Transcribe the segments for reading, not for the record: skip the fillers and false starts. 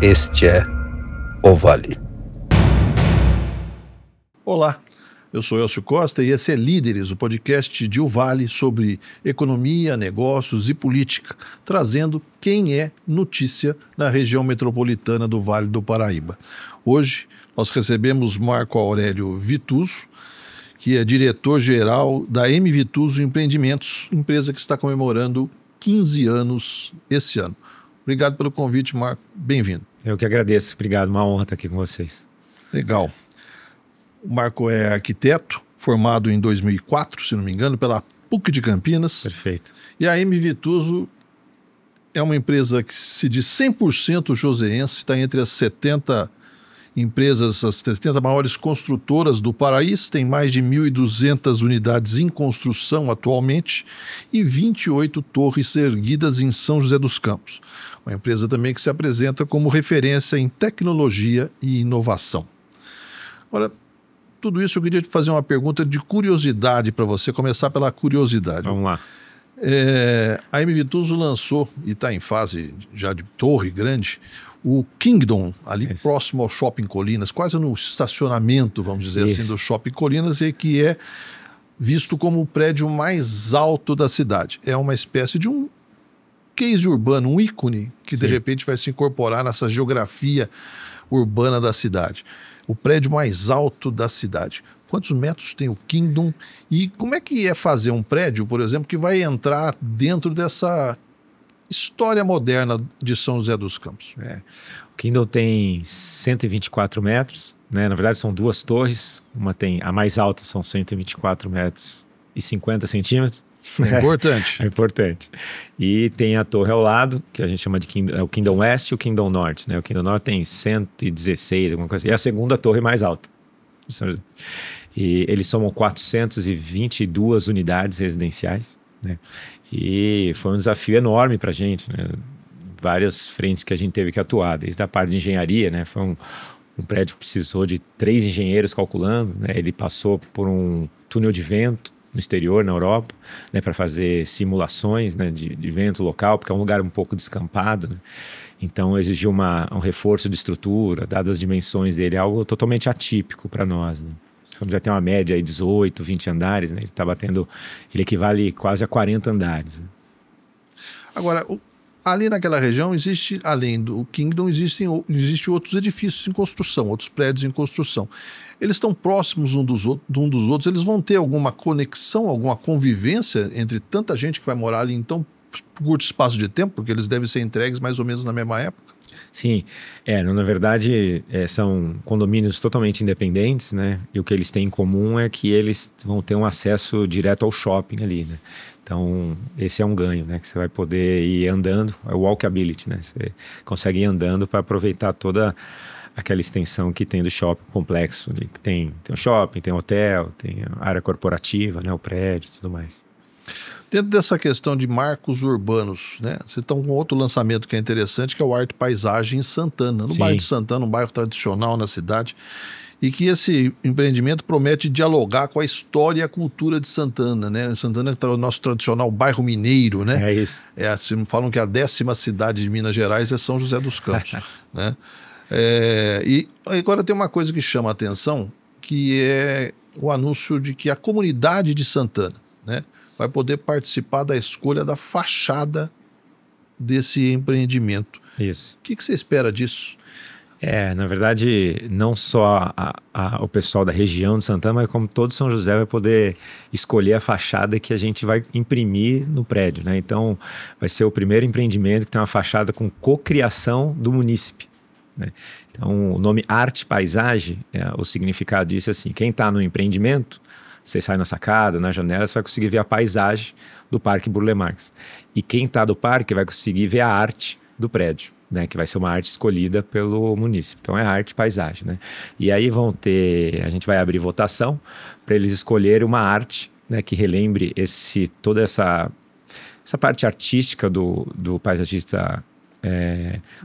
Este é o Vale. Olá, eu sou Elcio Costa e esse é Líderes, o podcast de O Vale sobre economia, negócios e política, trazendo quem é notícia na região metropolitana do Vale do Paraíba. Hoje nós recebemos Marco Aurélio Vituso, que é diretor-geral da M Vituso Empreendimentos, empresa que está comemorando 15 anos esse ano. Obrigado pelo convite, Marco. Bem-vindo. Eu que agradeço. Obrigado. Uma honra estar aqui com vocês. Legal. O Marco é arquiteto, formado em 2004, se não me engano, pela PUC de Campinas. Perfeito. E a M Vituso é uma empresa que se diz 100% joseense, está entre as 70 empresas, as 70 maiores construtoras do país, tem mais de 1.200 unidades em construção atualmente e 28 torres erguidas em São José dos Campos. Uma empresa também que se apresenta como referência em tecnologia e inovação. Agora, tudo isso eu queria te fazer uma pergunta de curiosidade para você, começar pela curiosidade. Vamos lá. A M Vituso lançou, e está em fase já de torre grande, o Kingdom, ali próximo ao Shopping Colinas, quase no estacionamento, vamos dizer assim, do Shopping Colinas, e que é visto como o prédio mais alto da cidade. É uma espécie de um case urbano, um ícone que de repente vai se incorporar nessa geografia urbana da cidade. O prédio mais alto da cidade. Quantos metros tem o Kingdom? E como é que é fazer um prédio, por exemplo, que vai entrar dentro dessa história moderna de São José dos Campos? O Kingdom tem 124 metros, né? Na verdade são duas torres. A mais alta são 124 metros e 50 centímetros. É importante. É importante. E tem a torre ao lado, que a gente chama de o Kingdom West e o Kingdom Norte, né? O Kingdom Norte tem 116, alguma coisa assim. E a segunda torre mais alta. E eles somam 422 unidades residenciais, né? E foi um desafio enorme para a gente, né? Várias frentes que a gente teve que atuar, desde a parte de engenharia, né? Foi um prédio que precisou de 3 engenheiros calculando, né? Ele passou por um túnel de vento no exterior, na Europa, né, para fazer simulações, né, de vento local, porque é um lugar um pouco descampado, né? Então exigiu um reforço de estrutura, dadas as dimensões dele, algo totalmente atípico para nós, né? Já tem uma média aí de 18, 20 andares, né? Ele equivale quase a 40 andares, né? Agora, ali naquela região existe, além do Kingdom, existem outros edifícios em construção, outros prédios em construção. Eles estão próximos um dos outros, eles vão ter alguma conexão, alguma convivência entre tanta gente que vai morar ali em tão curto espaço de tempo, porque eles devem ser entregues mais ou menos na mesma época? Sim, na verdade são condomínios totalmente independentes, né? E o que eles têm em comum é que eles vão ter um acesso direto ao shopping ali, né? Então esse é um ganho, né? Que você vai poder ir andando, é o walkability, né? Você consegue ir andando para aproveitar toda aquela extensão que tem do shopping complexo, ali, que tem o shopping, tem o hotel, tem a área corporativa, né? O prédio e tudo mais. Dentro dessa questão de marcos urbanos, né? Você está com outro lançamento que é interessante, que é o Arte Paisagem em Santana, no bairro de Santana, um bairro tradicional na cidade, e que esse empreendimento promete dialogar com a história e a cultura de Santana, né? Santana está o nosso tradicional bairro mineiro, né? É isso. Falam que a 10ª cidade de Minas Gerais é São José dos Campos, né? E agora tem uma coisa que chama a atenção, que é o anúncio de que a comunidade de Santana, né, vai poder participar da escolha da fachada desse empreendimento. Isso. O que você espera disso? Na verdade, não só o pessoal da região de Santana, mas como todo São José vai poder escolher a fachada que a gente vai imprimir no prédio, né? Então, vai ser o primeiro empreendimento que tem uma fachada com cocriação do munícipe, né? Então, o nome Arte Paisagem, o significado disso é assim: quem está no empreendimento, você sai na sacada, na janela, você vai conseguir ver a paisagem do Parque Burle Marx. E quem está do parque vai conseguir ver a arte do prédio, né, que vai ser uma arte escolhida pelo munícipe. Então é arte paisagem, né? E aí a gente vai abrir votação para eles escolherem uma arte, né, que relembre toda essa essa parte artística do paisagista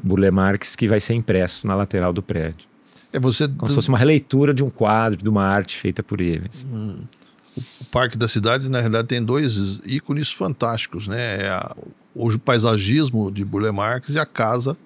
Burle Marx, que vai ser impresso na lateral do prédio. Como se fosse uma releitura de um quadro, de uma arte feita por eles. O Parque da Cidade, na realidade, tem dois ícones fantásticos, né? O paisagismo de Burle Marx e a casa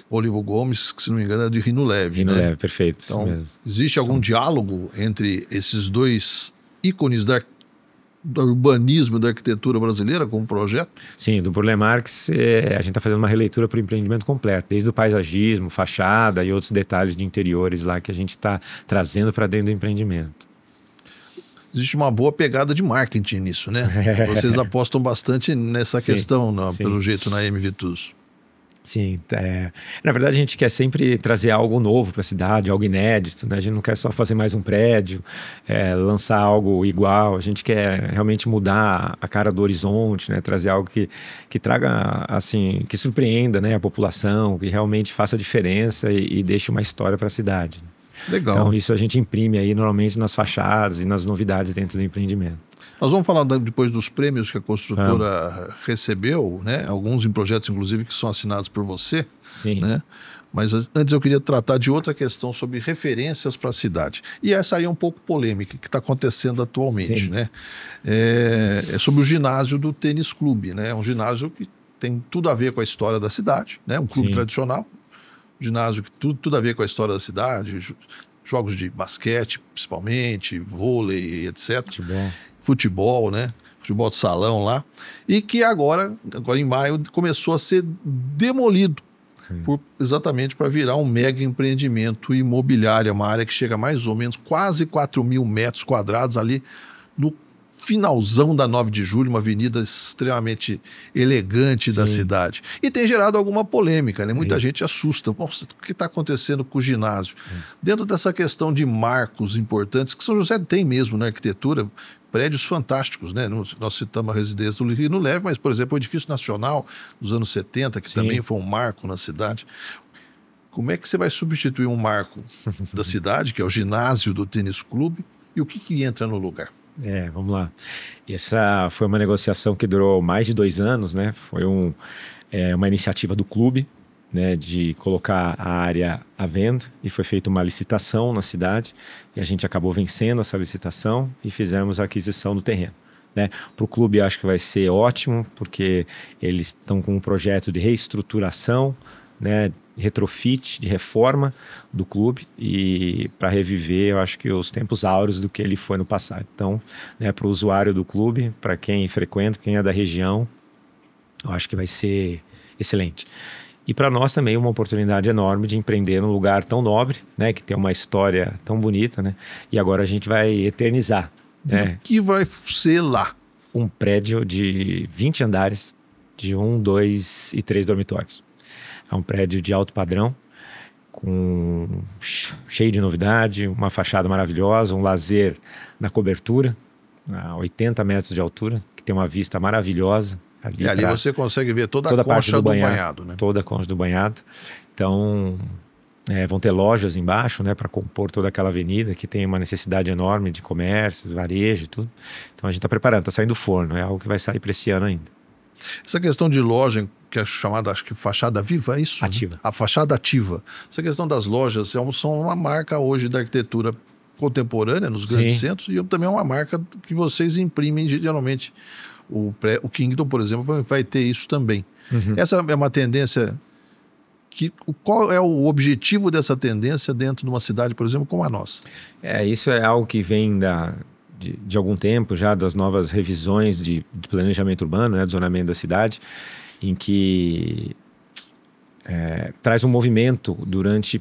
Olivo Gomes, que se não me engano é de Rino Leve. Rino né? Leve, perfeito. Então, isso mesmo. existe algum diálogo entre esses dois ícones do urbanismo da arquitetura brasileira como projeto? Sim, do Burle Marx a gente está fazendo uma releitura para o empreendimento completo, desde o paisagismo, fachada e outros detalhes de interiores lá que a gente está trazendo para dentro do empreendimento. Existe uma boa pegada de marketing nisso, né? Vocês apostam bastante nessa questão, pelo jeito, na AM Vituso. Sim, na verdade a gente quer sempre trazer algo novo para a cidade, algo inédito, né? A gente não quer só fazer mais um prédio, lançar algo igual, a gente quer realmente mudar a cara do horizonte, né? Trazer algo que traga, assim, que surpreenda, né, a população, que realmente faça diferença e deixe uma história para a cidade. Legal. Então isso a gente imprime aí normalmente nas fachadas e nas novidades dentro do empreendimento. Nós vamos falar depois dos prêmios que a construtora recebeu, né? Alguns em projetos, inclusive, que são assinados por você. Sim. Né? Mas antes eu queria tratar de outra questão sobre referências para a cidade. E essa aí é um pouco polêmica, que está acontecendo atualmente. Sim. Né? É sobre o ginásio do Tênis Clube. Né? Um ginásio que tem tudo a ver com a história da cidade, né? Um clube tradicional. Ginásio que tudo a ver com a história da cidade. Jogos de basquete, principalmente, vôlei, etc. Futebol, né? Futebol de salão lá. E que agora em maio, começou a ser demolido. Exatamente para virar um mega empreendimento imobiliário. Uma área que chega a mais ou menos quase 4.000 metros quadrados ali no finalzão da 9 de julho, uma avenida extremamente elegante da cidade. E tem gerado alguma polêmica, né? Muita gente assusta. Nossa, o que está acontecendo com o ginásio? Dentro dessa questão de marcos importantes, que São José tem mesmo na arquitetura, prédios fantásticos, né? Nós citamos a residência do Rino Leve, mas, por exemplo, o Edifício Nacional dos anos 70, que também foi um marco na cidade. Como é que você vai substituir um marco da cidade, que é o ginásio do Tênis Clube, e o que entra no lugar? Vamos lá. Essa foi uma negociação que durou mais de 2 anos, né? Foi uma iniciativa do clube, né, de colocar a área à venda, e foi feita uma licitação na cidade e a gente acabou vencendo essa licitação e fizemos a aquisição do terreno. Né? Para o clube acho que vai ser ótimo, porque eles estão com um projeto de reestruturação, né, retrofit, de reforma do clube, e para reviver, eu acho que os tempos áureos do que ele foi no passado. Então, né, para o usuário do clube, para quem frequenta, quem é da região, eu acho que vai ser excelente. E para nós também uma oportunidade enorme de empreender num lugar tão nobre, né, que tem uma história tão bonita, né, e agora a gente vai eternizar. Né, o que vai ser lá? Um prédio de 20 andares, de 1, 2 e 3 dormitórios. É um prédio de alto padrão, cheio de novidade, uma fachada maravilhosa, um lazer na cobertura, a 80 metros de altura, que tem uma vista maravilhosa. E ali você consegue ver toda a concha do banhado, né? Toda a concha do banhado. Então, vão ter lojas embaixo, né, para compor toda aquela avenida, que tem uma necessidade enorme de comércios, varejo e tudo. Então a gente está preparando, está saindo do forno, é algo que vai sair para esse ano ainda. Essa questão de loja, que é chamada, acho que fachada viva, é isso? Ativa. Né? A fachada ativa. Essa questão das lojas são uma marca hoje da arquitetura contemporânea nos grandes centros, e também é uma marca que vocês imprimem geralmente. O Kingdom, por exemplo, vai ter isso também. Essa é uma tendência qual é o objetivo dessa tendência dentro de uma cidade, por exemplo, como a nossa? Isso é algo que vem de algum tempo já, das novas revisões de planejamento urbano, né, do zonamento da cidade, em que traz um movimento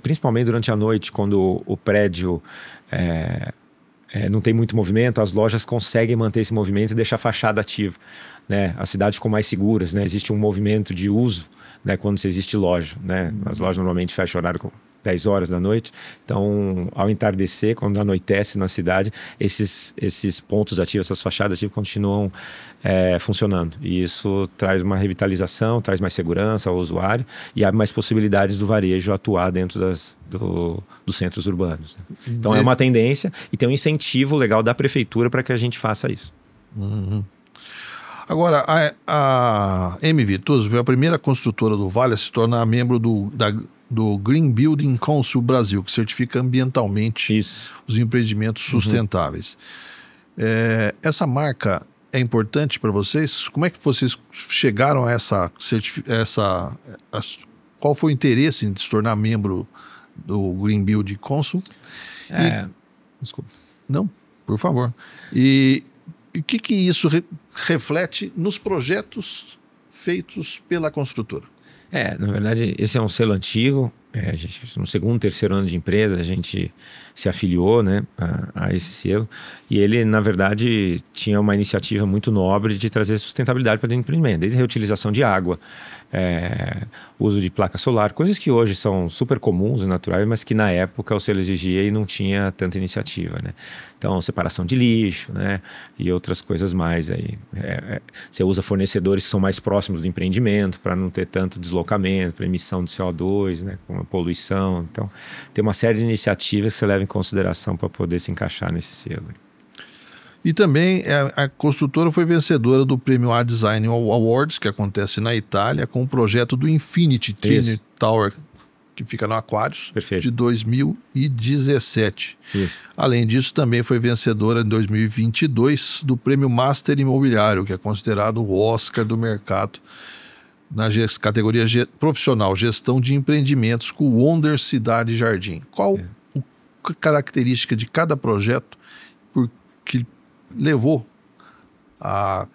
principalmente durante a noite, quando o prédio não tem muito movimento, as lojas conseguem manter esse movimento e deixar a fachada ativa. Né? A cidade ficou mais segura, né? Existe um movimento de uso, né, quando existe loja. Né? As lojas normalmente fecham horário com 10 horas da noite. Então, ao entardecer, quando anoitece na cidade, esses pontos ativos, essas fachadas ativas continuam funcionando. E isso traz uma revitalização, traz mais segurança ao usuário e abre mais possibilidades do varejo atuar dentro dos centros urbanos. Né? Então, é uma tendência e tem um incentivo legal da prefeitura para que a gente faça isso. Agora, a M. Vitoso foi a primeira construtora do Vale a se tornar membro do Green Building Council Brasil, que certifica ambientalmente os empreendimentos sustentáveis. Essa marca é importante para vocês? Como é que vocês chegaram a qual foi o interesse em se tornar membro do Green Building Council? Desculpa. Não, por favor. E o que isso reflete nos projetos feitos pela construtora? Na verdade, esse é um selo antigo. No segundo, terceiro ano de empresa, a gente se afiliou, né, a esse selo. E ele, na verdade, tinha uma iniciativa muito nobre de trazer sustentabilidade para dentro do empreendimento. Desde a reutilização de água, uso de placa solar, coisas que hoje são super comuns e naturais, mas que na época o selo exigia e não tinha tanta iniciativa, né? Então, separação de lixo, né, e outras coisas mais aí. Você usa fornecedores que são mais próximos do empreendimento para não ter tanto deslocamento, para emissão de CO2, né, com a poluição. Então, tem uma série de iniciativas que você leva em consideração para poder se encaixar nesse selo. E também a construtora foi vencedora do prêmio A-Design Awards, que acontece na Itália, com o projeto do Infinity Trinity Tower, que fica no Aquários, de 2017. Além disso, também foi vencedora em 2022 do prêmio Master Imobiliário, que é considerado o Oscar do mercado, na categoria profissional, gestão de empreendimentos, com o Wonder Cidade Jardim. Qual a característica de cada projeto que levou a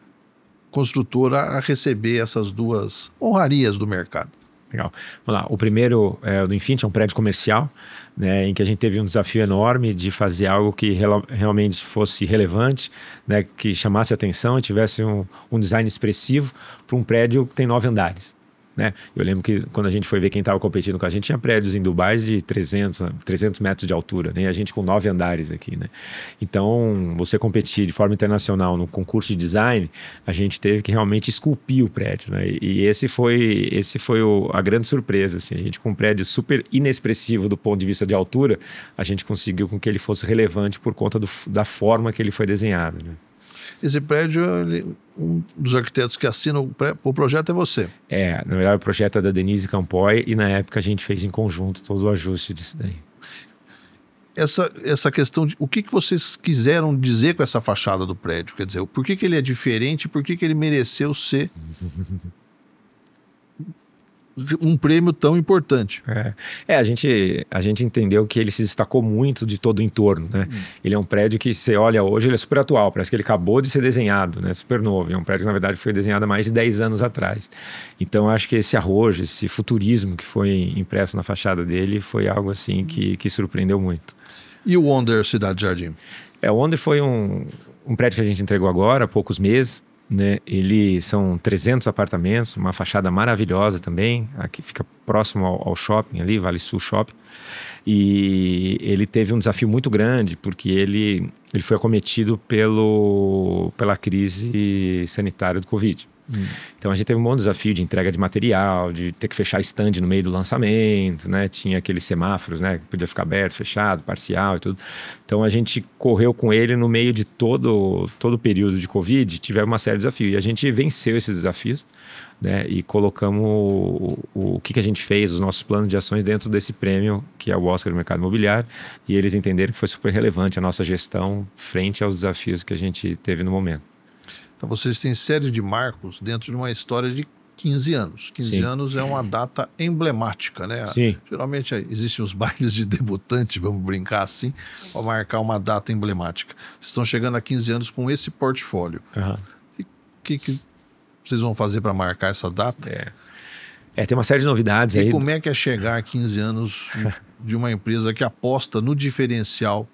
construtora a receber essas duas honrarias do mercado? Legal. Vamos lá. O primeiro do Infinity é um prédio comercial, né, em que a gente teve um desafio enorme de fazer algo que realmente fosse relevante, né, que chamasse atenção e tivesse um design expressivo para um prédio que tem 9 andares. Né? Eu lembro que quando a gente foi ver quem estava competindo com a gente, tinha prédios em Dubai de 300 metros de altura, né? E a gente com 9 andares aqui, né? Então, você competir de forma internacional no concurso de design, a gente teve que realmente esculpir o prédio, né? E esse foi a grande surpresa, assim. A gente, com um prédio super inexpressivo do ponto de vista de altura, a gente conseguiu com que ele fosse relevante por conta da forma que ele foi desenhado, né? Esse prédio, um dos arquitetos que assina o projeto é você. Na verdade o projeto é da Denise Campoy e na época a gente fez em conjunto todo o ajuste disso daí. Essa questão de o que vocês quiseram dizer com essa fachada do prédio? Quer dizer, por que ele é diferente, por que ele mereceu ser um prêmio tão importante? A gente entendeu que ele se destacou muito de todo o entorno, né? Ele é um prédio que você olha hoje, ele é super atual, parece que ele acabou de ser desenhado, né? Super novo. É um prédio que na verdade foi desenhado há mais de 10 anos atrás. Então acho que esse arrojo, esse futurismo que foi impresso na fachada dele foi algo assim que surpreendeu muito. E o Wonder Cidade Jardim? O Wonder foi um prédio que a gente entregou agora há poucos meses. Né? São 300 apartamentos, uma fachada maravilhosa também, aqui fica próximo ao shopping ali, Vale Sul Shopping, e ele teve um desafio muito grande porque ele foi acometido pela crise sanitária do Covid. Então a gente teve um bom desafio de entrega de material, de ter que fechar stand no meio do lançamento, né? Tinha aqueles semáforos, né, que podia ficar aberto, fechado, parcial e tudo. Então a gente correu com ele no meio de todo o período de Covid, tivemos uma série de desafios. E a gente venceu esses desafios, né? E colocamos o que a gente fez, os nossos planos de ações dentro desse prêmio, que é o Oscar do Mercado Imobiliário. E eles entenderam que foi super relevante a nossa gestão frente aos desafios que a gente teve no momento. Então vocês têm série de marcos dentro de uma história de 15 anos. 15 anos é uma data emblemática, né? Sim. Geralmente existem os bailes de debutante, vamos brincar assim, para marcar uma data emblemática. Vocês estão chegando a 15 anos com esse portfólio. O que vocês vão fazer para marcar essa data? Tem uma série de novidades aí. E como é que é chegar a 15 anos de uma empresa que aposta no diferencial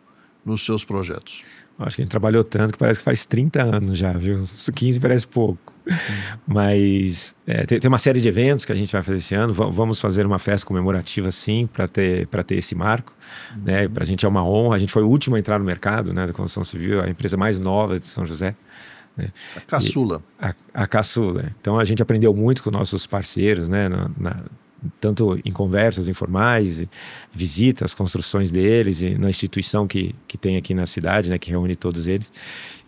nos seus projetos? Acho que a gente trabalhou tanto que parece que faz 30 anos já, viu? 15 parece pouco. Mas tem uma série de eventos que a gente vai fazer esse ano. Vamos fazer uma festa comemorativa, sim, para ter esse marco. Né? Para a gente é uma honra. A gente foi o último a entrar no mercado, né, da construção civil, a empresa mais nova de São José. Né? A caçula. A caçula. Então a gente aprendeu muito com nossos parceiros, né, tanto em conversas informais, visitas, construções deles, e na instituição que tem aqui na cidade, né, que reúne todos eles.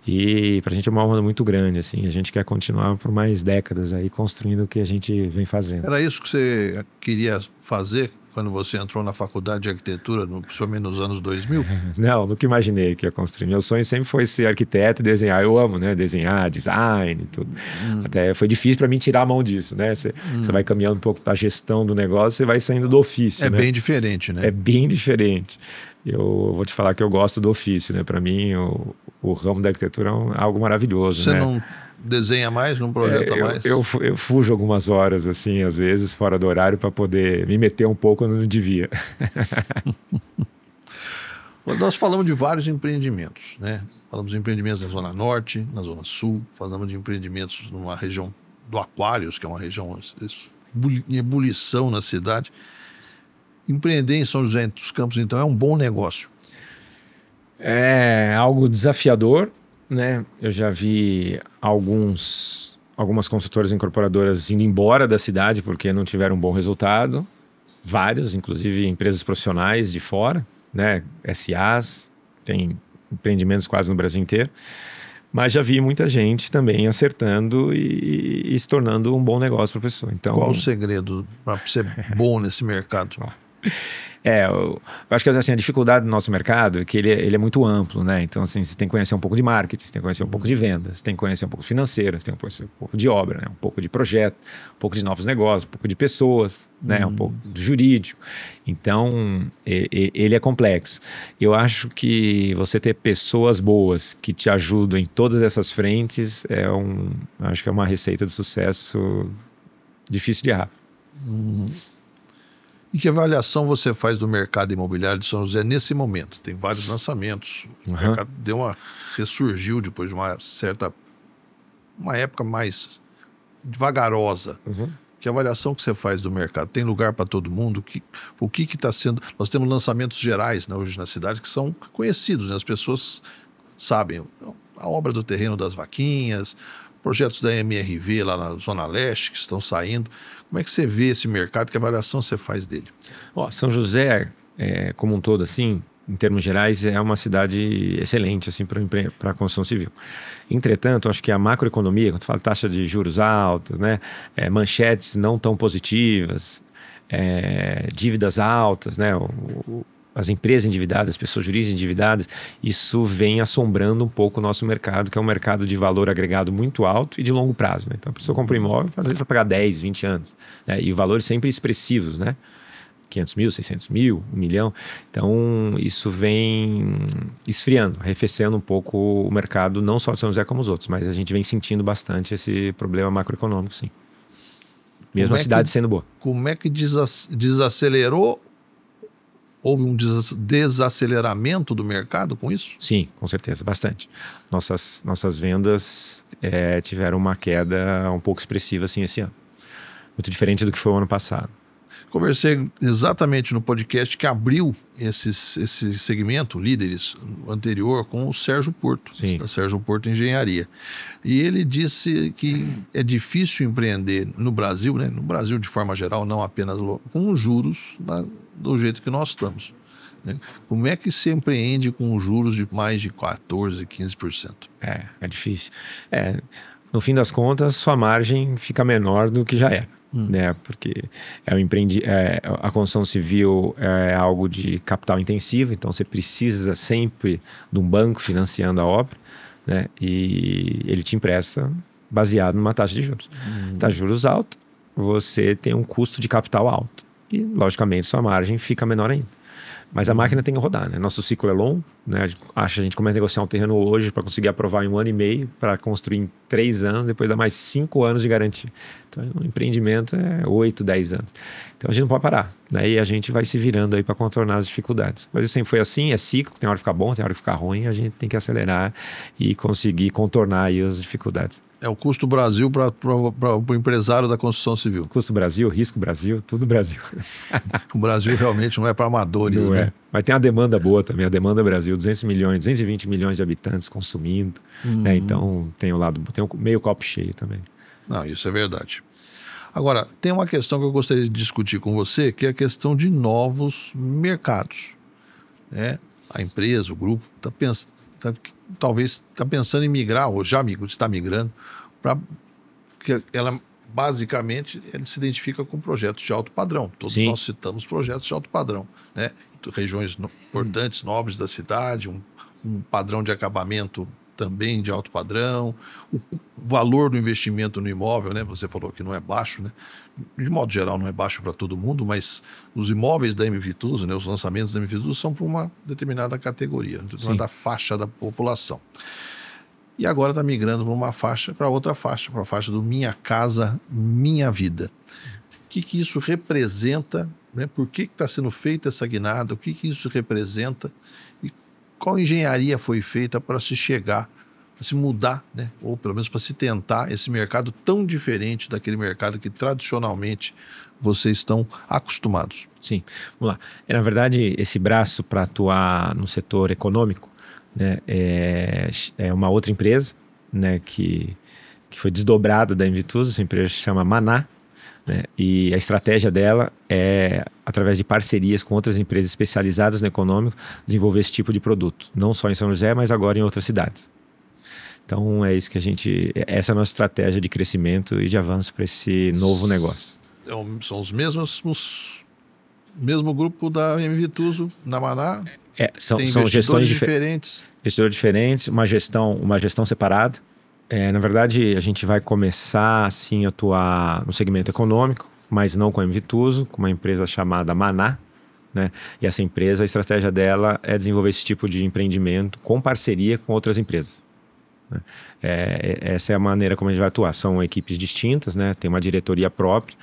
E para a gente é uma honra muito grande, assim. A gente quer continuar por mais décadas aí construindo o que a gente vem fazendo. Era isso que você queria fazer quando você entrou na faculdade de arquitetura, principalmente nos anos 2000? Não, nunca imaginei que ia construir. Meu sonho sempre foi ser arquiteto e desenhar. Eu amo, né? Desenhar, design, tudo. Até foi difícil para mim tirar a mão disso, né? Você vai caminhando um pouco para a gestão do negócio, você vai saindo do ofício, né? É bem diferente, né? É bem diferente. Eu vou te falar que eu gosto do ofício, né? Para mim, o ramo da arquitetura é algo maravilhoso, Você né? não desenha mais, não projeta mais? Eu fujo algumas horas, assim, às vezes, fora do horário, para poder me meter um pouco onde não devia. Nós falamos de vários empreendimentos, né? Falamos de empreendimentos na Zona Norte, na Zona Sul, falamos de empreendimentos numa região do Aquários, que é uma região em ebulição na cidade. Empreender em São José dos Campos, então, é um bom negócio. É algo desafiador, né? Eu já vi algumas construtoras incorporadoras indo embora da cidade porque não tiveram um bom resultado. Vários, inclusive empresas profissionais de fora, né? SAs, tem empreendimentos quase no Brasil inteiro. Mas já vi muita gente também acertando e se tornando um bom negócio para a pessoa. Então, qual o segredo para ser bom nesse mercado? Eu acho que assim, a dificuldade do nosso mercado é que ele é muito amplo, né? Então, assim, você tem que conhecer um pouco de marketing, você tem que conhecer um pouco de vendas, você tem que conhecer um pouco de financeiro, você tem que conhecer um pouco de obra, né? Um pouco de projeto, um pouco de novos negócios, um pouco de pessoas, né? Um pouco do jurídico. Então, ele é complexo. Eu acho que você ter pessoas boas que te ajudam em todas essas frentes acho que é uma receita de sucesso difícil de errar. E que avaliação você faz do mercado imobiliário de São José nesse momento? Tem vários lançamentos. O mercado ressurgiu depois de uma época mais devagarosa. Que avaliação que você faz do mercado? Tem lugar para todo mundo? O que está sendo... Nós temos lançamentos gerais, né, hoje na cidade que são conhecidos, né? As pessoas sabem. A obra do Terreno das Vaquinhas, projetos da MRV lá na Zona Leste que estão saindo. Como é que você vê esse mercado? Que avaliação você faz dele? São José, como um todo, assim, em termos gerais, é uma cidade excelente assim, para a construção civil. Entretanto, acho que a macroeconomia, quando você fala taxa de juros altas, né, manchetes não tão positivas, dívidas altas, né, as empresas endividadas, as pessoas jurídicas endividadas, isso vem assombrando um pouco o nosso mercado, que é um mercado de valor agregado muito alto e de longo prazo, né? Então a pessoa compra um imóvel, às vezes vai pagar 10, 20 anos, né? E valores sempre expressivos, né? 500 mil, 600 mil, 1 milhão. Então isso vem esfriando, arrefecendo um pouco o mercado, não só de São José como os outros, mas a gente vem sentindo bastante esse problema macroeconômico, sim. Mesmo a cidade sendo boa. Como é que desacelerou? Houve um desaceleramento do mercado com isso? Sim, com certeza, bastante. Nossas vendas tiveram uma queda um pouco expressiva assim, esse ano. Muito diferente do que foi o ano passado. Conversei exatamente no podcast que abriu esse segmento, Líderes, anterior, com o Sérgio Porto, da Sérgio Porto Engenharia. E ele disse que é difícil empreender no Brasil, né? No Brasil de forma geral, não apenas com os juros do jeito que nós estamos. Né? Como é que se empreende com juros de mais de 14%, 15%? É difícil. No fim das contas, sua margem fica menor do que já era. Né? Porque a construção civil é algo de capital intensivo, então você precisa sempre de um banco financiando a obra, né? E ele te empresta baseado numa taxa de juros. Taxa de juros alta, você tem um custo de capital alto e, logicamente, sua margem fica menor ainda. Mas a máquina tem que rodar, né? Nosso ciclo é longo, né? A gente começa a negociar um terreno hoje para conseguir aprovar em 1 ano e meio, para construir em 3 anos, depois dá mais 5 anos de garantia. Então, o empreendimento é 8, 10 anos. Então, a gente não pode parar, né? E a gente vai se virando aí para contornar as dificuldades. Mas isso sempre foi assim, é ciclo, tem hora que fica bom, tem hora que fica ruim, a gente tem que acelerar e conseguir contornar aí as dificuldades. É o custo Brasil para o empresário da construção civil. Custo Brasil, risco Brasil, tudo Brasil. O Brasil realmente não é para amadores, né? Mas tem a demanda boa também, a demanda Brasil, 220 milhões de habitantes consumindo, né? Então tem o meio copo cheio também. Não, isso é verdade. Agora, tem uma questão que eu gostaria de discutir com você, que é a questão de novos mercados, né? A empresa, o grupo, talvez está pensando em migrar, ou já está migrando, para que ela basicamente ele se identifica com projetos de alto padrão. Todos Sim. nós citamos projetos de alto padrão, né? Regiões importantes, nobres da cidade, um padrão de acabamento também de alto padrão, o valor do investimento no imóvel, né? Você falou que não é baixo, né? De modo geral não é baixo para todo mundo, mas os imóveis da MV Tuso, né? Os lançamentos da MV Tuso são para uma determinada categoria, determinada faixa da população. E agora está migrando para outra faixa, para a faixa do Minha Casa, Minha Vida. O que isso representa, né? Por que está sendo feita essa guinada? O que isso representa? E qual engenharia foi feita para se chegar, para se mudar, né? Ou pelo menos para se tentar esse mercado tão diferente daquele mercado que tradicionalmente vocês estão acostumados? Sim, vamos lá. Na verdade, esse braço para atuar no setor econômico, né, é uma outra empresa, né, que foi desdobrada da MV Tuso. Essa empresa se chama Maná, né, e a estratégia dela é, através de parcerias com outras empresas especializadas no econômico, desenvolver esse tipo de produto, não só em São José, mas agora em outras cidades. Então é isso que essa é a nossa estratégia de crescimento e de avanço para esse novo negócio. São os mesmo grupo da MV Tuso na Maná? São gestões diferentes. Investidores diferentes, uma gestão separada. Na verdade, a gente vai começar assim a atuar no segmento econômico, mas não com a MV Tuso, com uma empresa chamada Maná, né? E essa empresa, a estratégia dela é desenvolver esse tipo de empreendimento com parceria com outras empresas, né? Essa é a maneira como a gente vai atuar. São equipes distintas, né? Tem uma diretoria própria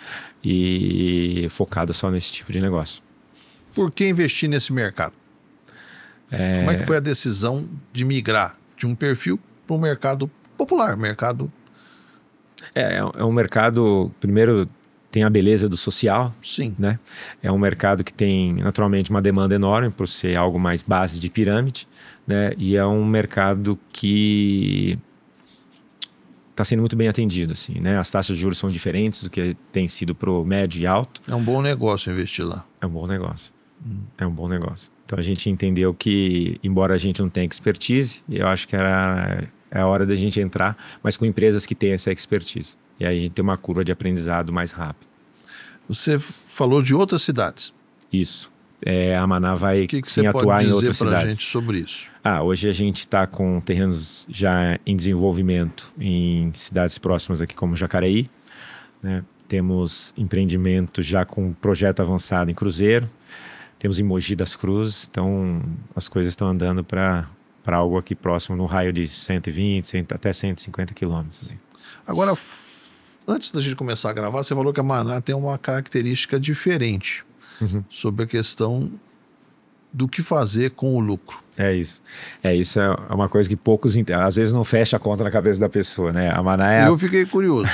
e focada só nesse tipo de negócio. Por que investir nesse mercado? Como é que foi a decisão de migrar de um perfil para um mercado popular, mercado... É um mercado, primeiro, tem a beleza do social. Sim. Né? É um mercado que tem, naturalmente, uma demanda enorme por ser algo mais base de pirâmide, né? E é um mercado que está sendo muito bem atendido, assim, né? As taxas de juros são diferentes do que tem sido para o médio e alto. É um bom negócio investir lá. É um bom negócio. É um bom negócio. Então a gente entendeu que, embora a gente não tenha expertise, eu acho que é a hora da gente entrar, mas com empresas que têm essa expertise. E aí a gente tem uma curva de aprendizado mais rápida. Você falou de outras cidades. Isso. A Maná vai sim atuar em outras cidades. O que você pode dizer para a gente sobre isso? Hoje a gente está com terrenos já em desenvolvimento em cidades próximas aqui, como Jacareí, né? Temos empreendimento já com projeto avançado em Cruzeiro. Temos em Mogi das Cruzes. Então as coisas estão andando para algo aqui próximo, no raio de 120, até 150 quilômetros. Agora, antes da gente começar a gravar, você falou que a Maná tem uma característica diferente sobre a questão do que fazer com o lucro. Isso é uma coisa que poucos às vezes não fecha a conta na cabeça da pessoa, né? A Maná Eu fiquei curioso.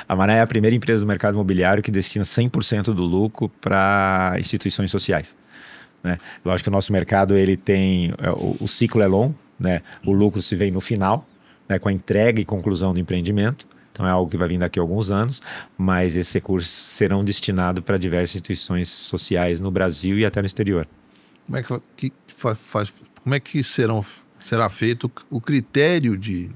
A Maná é a primeira empresa do mercado imobiliário que destina 100% do lucro para instituições sociais, né? Lógico que o nosso mercado ele tem o ciclo é longo, né? O lucro se vem no final, né? Com a entrega e conclusão do empreendimento. Então é algo que vai vir daqui a alguns anos, mas esses recursos serão destinados para diversas instituições sociais no Brasil e até no exterior. Como é que será feito o critério de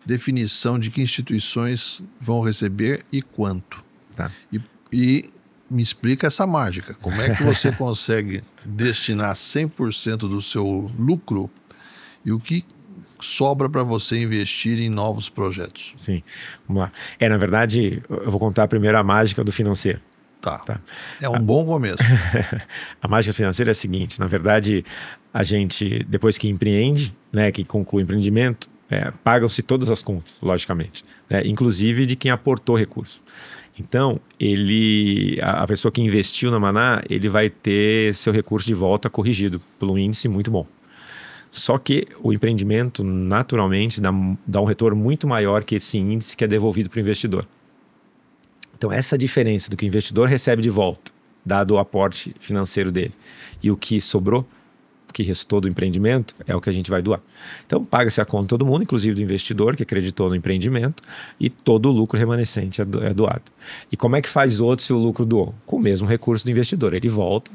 definição de que instituições vão receber e quanto? Tá. E me explica essa mágica. Como é que você consegue destinar 100% do seu lucro e o que sobra para você investir em novos projetos? Sim, vamos lá. Na verdade, eu vou contar primeiro a mágica do financeiro. Tá. É um bom começo. A mágica financeira é a seguinte: na verdade, a gente, depois que empreende, né, que conclui o empreendimento, pagam-se todas as contas, logicamente, né, inclusive de quem aportou recurso. Então, a pessoa que investiu na Maná, ele vai ter seu recurso de volta corrigido por um índice muito bom. Só que o empreendimento, naturalmente, dá um retorno muito maior que esse índice que é devolvido para o investidor. Então, essa diferença do que o investidor recebe de volta, dado o aporte financeiro dele, e o que sobrou, que restou do empreendimento é o que a gente vai doar. Então paga-se a conta de todo mundo, inclusive do investidor que acreditou no empreendimento, e todo o lucro remanescente é doado. E como é que faz outro se o lucro doou? Com o mesmo recurso do investidor. Ele volta,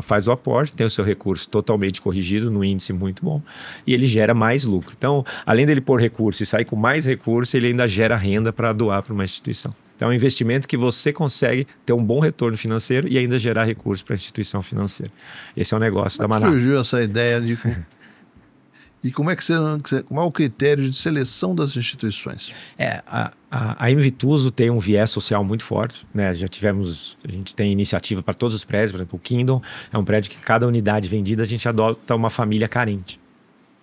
faz o aporte, tem o seu recurso totalmente corrigido no índice muito bom e ele gera mais lucro. Então, além dele pôr recurso e sair com mais recurso, ele ainda gera renda para doar para uma instituição. Então, é um investimento que você consegue ter um bom retorno financeiro e ainda gerar recurso para a instituição financeira. Esse é o negócio da Manaus. Surgiu essa ideia de... E como é qual é o critério de seleção das instituições? A Invituso tem um viés social muito forte, né? A gente tem iniciativa para todos os prédios, por exemplo, o Kingdom é um prédio que cada unidade vendida a gente adota uma família carente,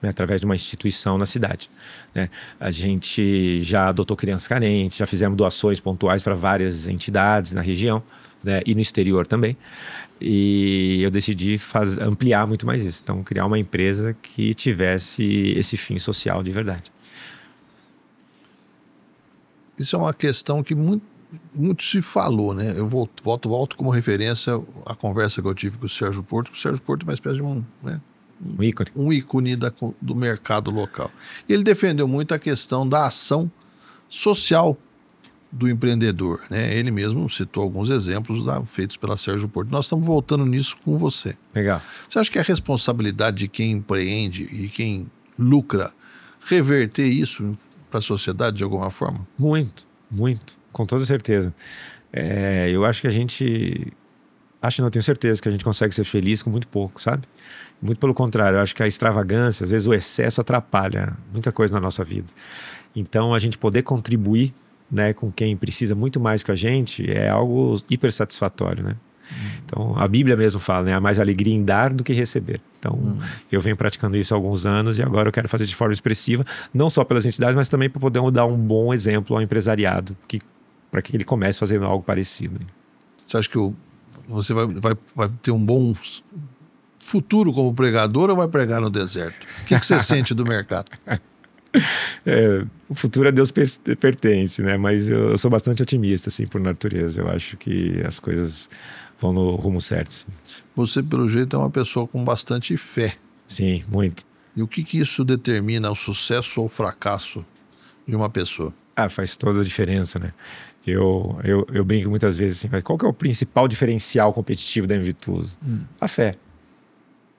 né? Através de uma instituição na cidade, né? A gente já adotou crianças carentes, já fizemos doações pontuais para várias entidades na região, né? E no exterior também. E eu decidi ampliar muito mais isso. Então, criar uma empresa que tivesse esse fim social de verdade. Isso é uma questão que muito se falou, né? Eu volto como referência a conversa que eu tive com o Sérgio Porto. O Sérgio Porto é uma espécie de um ícone, um ícone do mercado local. E ele defendeu muito a questão da ação social do empreendedor, né? Ele mesmo citou alguns exemplos feitos pela Sérgio Porto. Nós estamos voltando nisso com você. Legal. Você acha que é a responsabilidade de quem empreende e quem lucra reverter isso para a sociedade de alguma forma? Muito, com toda certeza. Eu acho que não tenho certeza que a gente consegue ser feliz com muito pouco, sabe? Muito pelo contrário, eu acho que a extravagância, às vezes o excesso atrapalha muita coisa na nossa vida. Então, a gente poder contribuir, né, com quem precisa muito mais que a gente é algo hiper satisfatório, né? Então, a Bíblia mesmo fala, né? Há mais alegria em dar do que receber. Então, eu venho praticando isso há alguns anos e agora eu quero fazer de forma expressiva, não só pelas entidades, mas também para poder dar um bom exemplo ao empresariado, para que ele comece fazendo algo parecido. Você acha que você vai ter um bom futuro como pregador ou vai pregar no deserto? O que você sente do mercado? O futuro a Deus pertence, né? Mas eu sou bastante otimista, assim, por natureza. Eu acho que as coisas vão no rumo certo. Sim. Você, pelo jeito, é uma pessoa com bastante fé. Sim, muito. E o que isso determina o sucesso ou o fracasso de uma pessoa? Faz toda a diferença, né? Eu brinco muitas vezes assim, mas qual que é o principal diferencial competitivo da Invituso? A fé.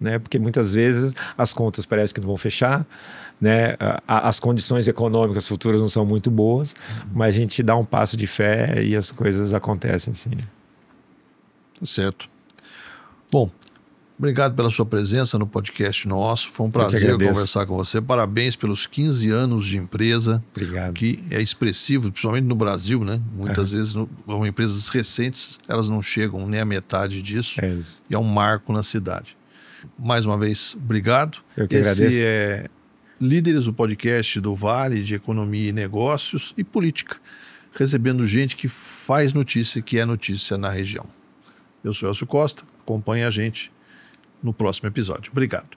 Né? Porque muitas vezes as contas parecem que não vão fechar, né? As condições econômicas futuras não são muito boas, mas a gente dá um passo de fé e as coisas acontecem, sim. Tá certo. Bom, obrigado pela sua presença no podcast nosso. Foi um prazer conversar com você. Parabéns pelos 15 anos de empresa. Obrigado. Que é expressivo, principalmente no Brasil, né? Muitas vezes, empresas recentes, elas não chegam nem à metade disso. É isso. E é um marco na cidade. Mais uma vez, obrigado. Eu que agradeço. Esse é Líderes, o podcast do Vale de Economia e Negócios e Política, recebendo gente que faz notícia, que é notícia na região. Eu sou Elcio Costa, acompanhe a gente no próximo episódio. Obrigado.